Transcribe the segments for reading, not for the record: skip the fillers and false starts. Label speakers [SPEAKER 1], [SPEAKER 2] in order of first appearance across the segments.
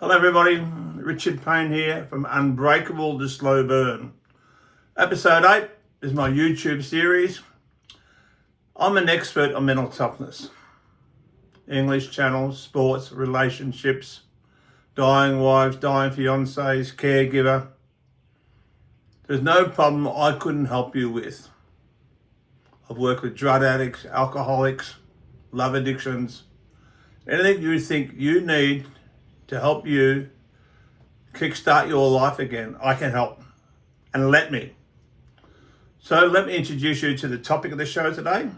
[SPEAKER 1] Hello everybody, Richard Payne here from Unbreakable to Slow Burn. Episode 8 is my YouTube series. I'm an expert on mental toughness. English channels, sports, relationships, dying wives, dying fiancés, caregiver. There's no problem I couldn't help you with. I've worked with drug addicts, alcoholics, love addictions, anything you think you need to help you kickstart your life again, I can help. And let me. So let me introduce you to the topic of the show today,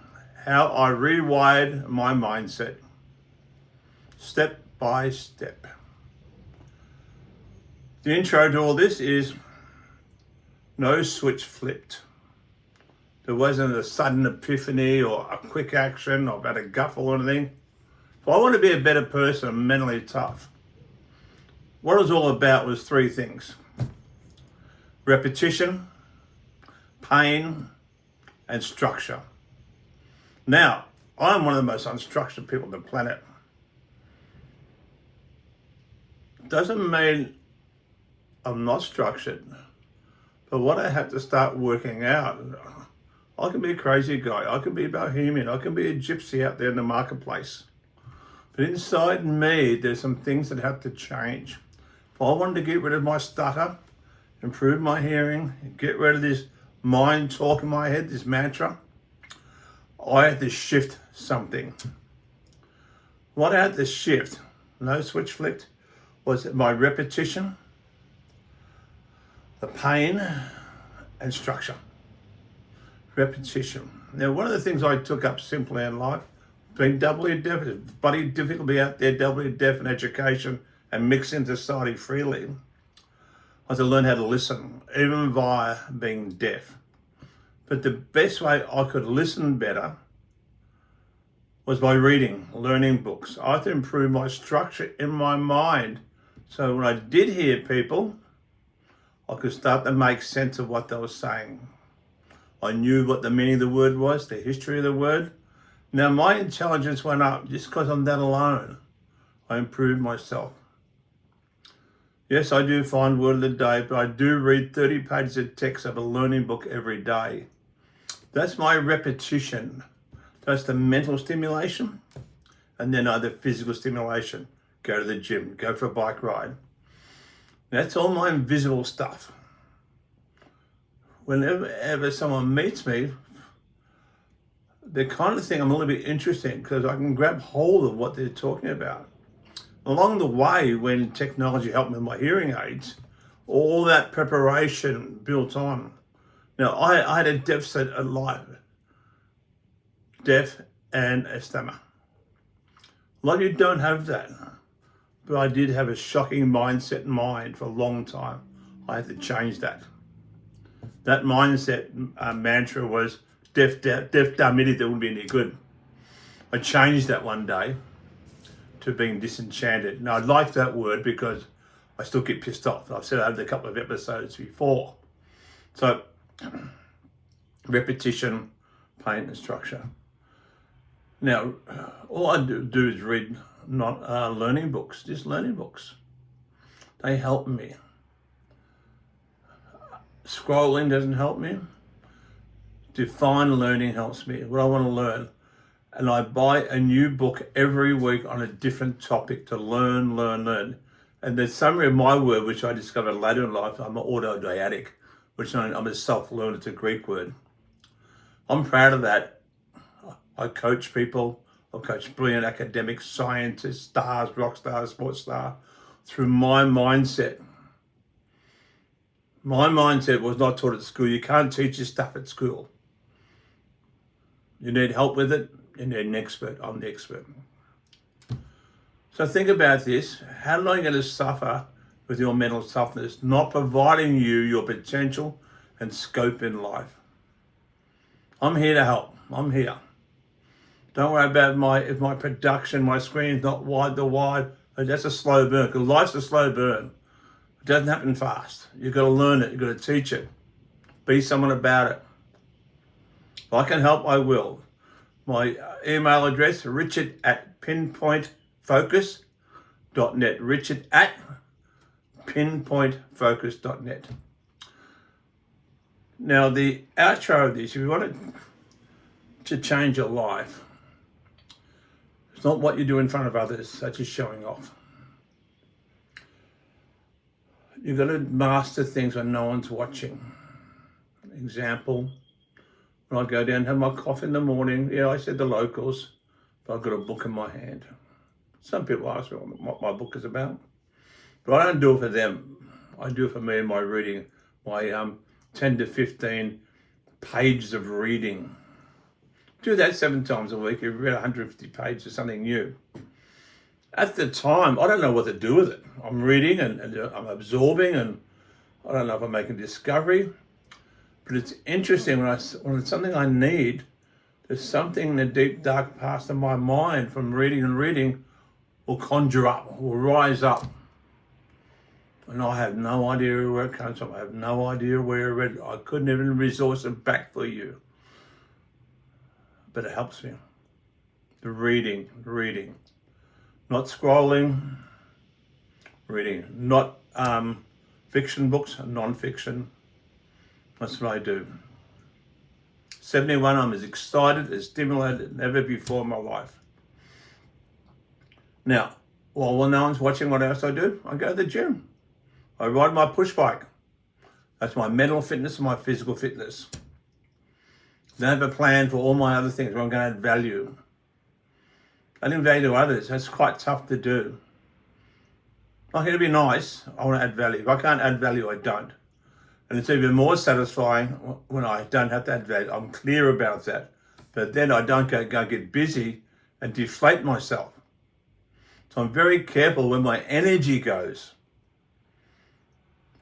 [SPEAKER 1] how I rewired my mindset. Step by step. The intro to all this is no switch flipped. There wasn't a sudden epiphany or a quick action or about a guffle or anything. If I want to be a better person, I'm mentally tough. What it was all about was three things: repetition, pain, and structure. Now, I'm one of the most unstructured people on the planet. Doesn't mean I'm not structured, but what I have to start working out, I can be a crazy guy, I can be a bohemian, I can be a gypsy out there in the marketplace. But inside me, there's some things that have to change. If I wanted to get rid of my stutter, improve my hearing, get rid of this mind talk in my head, this mantra, I had to shift something. What I had to shift, no switch flipped, was my repetition, the pain, and structure. Repetition. Now, one of the things I took up simply in life, being doubly deaf, it's bloody difficult to be out there doubly deaf in education and mix in society freely. I had to learn how to listen, even via being deaf. But the best way I could listen better was by reading, learning books. I had to improve my structure in my mind. So when I did hear people, I could start to make sense of what they were saying. I knew what the meaning of the word was, the history of the word. Now my intelligence went up just because I'm that alone. I improved myself. Yes, I do find word of the day, but I do read 30 pages of text of a learning book every day. That's my repetition. That's the mental stimulation, and then the physical stimulation. Go to the gym, go for a bike ride. That's all my invisible stuff. Whenever someone meets me, they kind of think I'm a little bit interesting because I can grab hold of what they're talking about. Along the way, when technology helped me with my hearing aids, all that preparation built on. Now, I had a deficit of life, deaf and asthma. A lot of you don't have that, but I did have a shocking mindset in mind for a long time. I had to change that. That mindset mantra was deaf, dumb idiot, that wouldn't be any good. I changed that one day to being disenchanted. Now, I like that word because I still get pissed off. I've said it over a couple of episodes before. So, repetition, pain, and structure. Now, all I do is read not learning books, just learning books. They help me. Scrolling doesn't help me. Define learning helps me. What I want to learn. And I buy a new book every week on a different topic to learn. And the summary of my word, which I discovered later in life, I'm an autodidactic, which I'm a self-learner, it's a Greek word. I'm proud of that. I coach people. I coach brilliant academics, scientists, stars, rock stars, sports stars, through my mindset. My mindset was not taught at school. You can't teach your stuff at school. You need help with it. You need an expert. I'm the expert. So think about this. How long are you going to suffer with your mental toughness, not providing you your potential and scope in life? I'm here to help. I'm here. Don't worry about if my production, my screen's not wide to wide. That's a slow burn, because life's a slow burn. It doesn't happen fast. You've got to learn it. You've got to teach it. Be someone about it. If I can help, I will. My email address, richard@pinpointfocus.com. pinpointfocus.net. Richard at pinpointfocus.net. Now, the outro of this, if you want to change your life, it's not what you do in front of others, such as showing off. You've got to master things when no one's watching. Example, when I go down and have my coffee in the morning, I said the locals, but I've got a book in my hand. Some people ask me what my book is about, but I don't do it for them. I do it for me and my reading, my 10 to 15 pages of reading. Do that 7 times a week. You've read 150 pages of something new. At the time, I don't know what to do with it. I'm reading and I'm absorbing, and I don't know if I'm making a discovery, but it's interesting when it's something I need. There's something in the deep, dark past of my mind from reading and reading will conjure up, will rise up. And I have no idea where it comes from. I have no idea where I read it. I couldn't even resource it back for you. But it helps me. The reading. Not scrolling, reading. Not fiction books, non-fiction. That's what I do. 71, I'm as excited, as stimulated as ever before in my life. Now, while no one's watching, what else I do? I go to the gym. I ride my push bike. That's my mental fitness and my physical fitness. I have a plan for all my other things where I'm going to add value. Adding value to others, that's quite tough to do. I'm here to be nice, I want to add value. If I can't add value, I don't. And it's even more satisfying when I don't have to add value. I'm clear about that. But then I don't go get busy and deflate myself. So I'm very careful where my energy goes.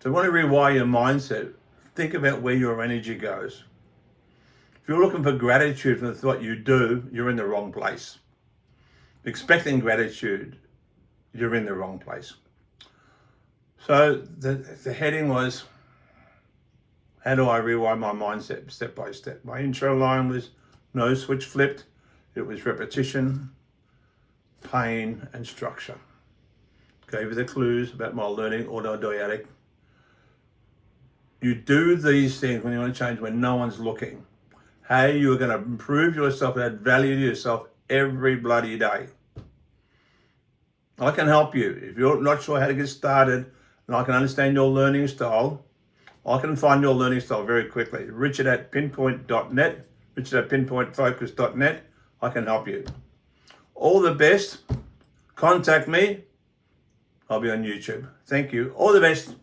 [SPEAKER 1] So I want to rewire your mindset. Think about where your energy goes. If you're looking for gratitude for what you do, you're in the wrong place. Expecting gratitude, you're in the wrong place. So the heading was, how do I rewire my mindset step by step? My intro line was no switch flipped. It was repetition, pain, and structure. Gave you the clues about my learning autodidactic. You do these things when you want to change, when no one's looking. How you are going to improve yourself and add value to yourself every bloody day. I can help you. If you're not sure how to get started and I can understand your learning style, I can find your learning style very quickly. Richard at pinpoint.net, Richard at pinpointfocus.net. I can help you. All the best. Contact me. I'll be on YouTube. Thank you. All the best.